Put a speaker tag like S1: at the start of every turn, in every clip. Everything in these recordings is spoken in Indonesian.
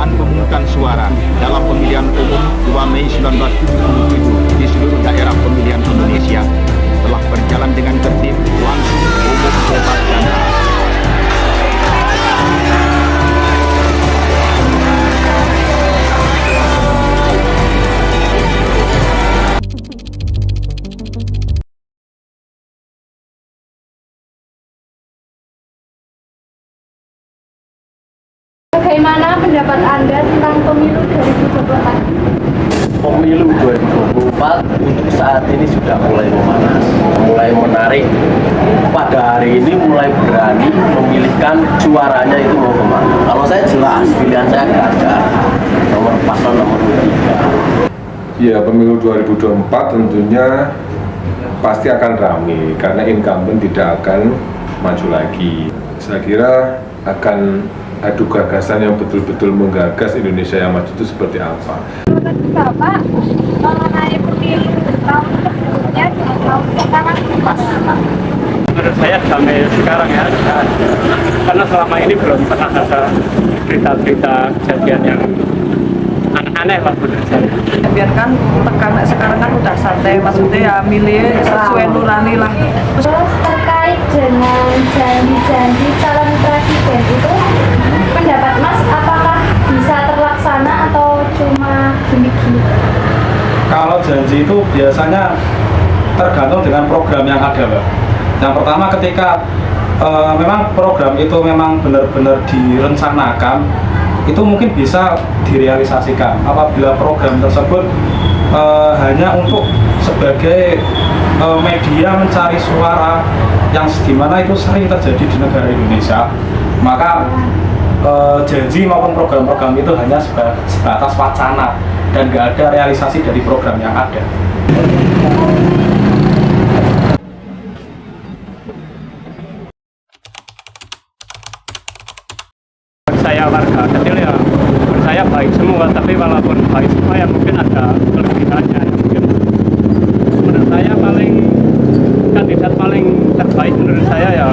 S1: akan pemungutan suara dalam pemilihan umum 2 Mei 1977 di seluruh daerah pemilihan Indonesia telah berjalan dengan tertib, langsung, umum, bebas, dan rahasia.
S2: Bagaimana pendapat Anda tentang pemilu 2024?
S3: Pemilu 2024 untuk saat ini sudah mulai memanas, mulai menarik. Pada hari ini mulai berani memilihkan suaranya itu mau kemana. Kalau saya jelas, pilihan saya Ganjar, nomor paslon nomor 3.
S4: Ya, pemilu 2024 tentunya pasti akan ramai karena incumbent tidak akan maju lagi. Saya kira akan adu gagasan yang betul-betul menggagas Indonesia yang maju itu seperti apa.
S2: Menurut Bapak, mengenai pemilu tahun sebelumnya dengan tahun sekarang pas?
S5: Menurut saya sampai sekarang ya, karena selama ini belum pernah ada berita-berita kejadian yang aneh-aneh lah menurut saya.
S6: Biarkan tekanan sekarang kan udah santai, maksudnya ya milih sesuai nurani lah.
S2: Terus terkait dengan janji-janji calon presiden itu, pendapat Mas apakah bisa terlaksana atau cuma gimmick-gimmick?
S7: Kalau janji itu biasanya tergantung dengan program yang ada, Mbak. Yang pertama ketika memang program itu memang benar-benar direncanakan, itu mungkin bisa direalisasikan. Apabila program tersebut hanya untuk sebagai media mencari suara yang dimana itu sering terjadi di negara Indonesia, maka janji maupun program-program itu hanya sebatas wacana dan nggak ada realisasi dari program yang ada.
S5: Saya warga kecil ya, saya baik semua, tapi walaupun baik semua ya mungkin ada kelebihannya. Mungkin menurut saya kandidat paling terbaik menurut saya ya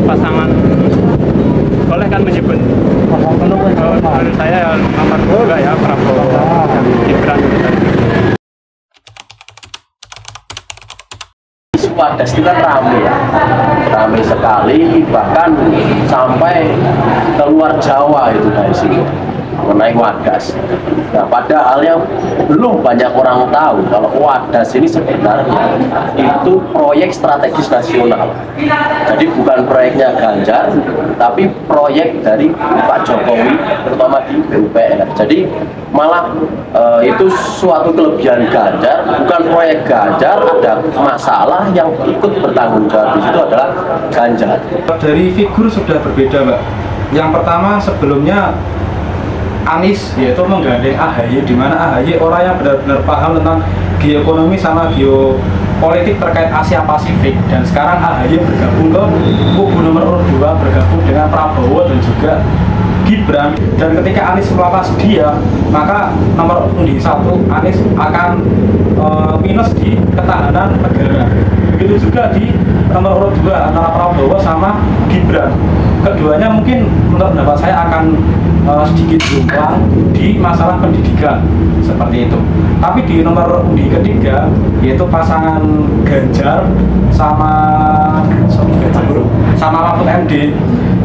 S5: pasangan, boleh kan menyebut menurut saya ya nomor 2 ya, Prabowo dan Gibran.
S3: Wadas itu kan ramai sekali, bahkan sampai keluar Jawa itu dari sini mengenai Wadas. Nah, padahal yang belum banyak orang tahu kalau Wadas ini sebenarnya itu proyek strategis nasional. Jadi bukan proyeknya Ganjar, tapi proyek dari Pak Jokowi, terutama di PUPR. Jadi malah itu suatu kelebihan Ganjar, bukan proyek Ganjar, ada masalah yang ikut bertanggung jawab di situ adalah Ganjar.
S7: Dari figur sudah berbeda, Mbak. Yang pertama sebelumnya Anies yaitu menggandeng AHY, di mana AHY orang yang benar-benar paham tentang geoekonomi sama geopolitik terkait Asia Pasifik, dan sekarang AHY bergabung ke kubu nomor 2 bergabung dengan Prabowo dan juga Gibran, dan ketika Anies melepas dia, maka nomor undi 1 Anies akan minus di ketahanan negara. Begitu juga di nomor 2 antara Prabowo sama Gibran. Keduanya mungkin menurut pendapat saya akan sedikit jomplang di masalah pendidikan seperti itu. Tapi di nomor undi ketiga yaitu pasangan Ganjar sama Mahfud MD,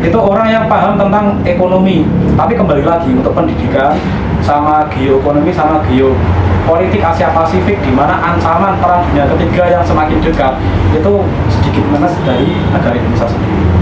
S7: itu orang yang paham tentang ekonomi. Tapi kembali lagi untuk pendidikan sama geoekonomi sama geopolitik Asia Pasifik, di mana ancaman perang dunia ketiga yang semakin dekat itu sedikit menes dari negara Indonesia sendiri.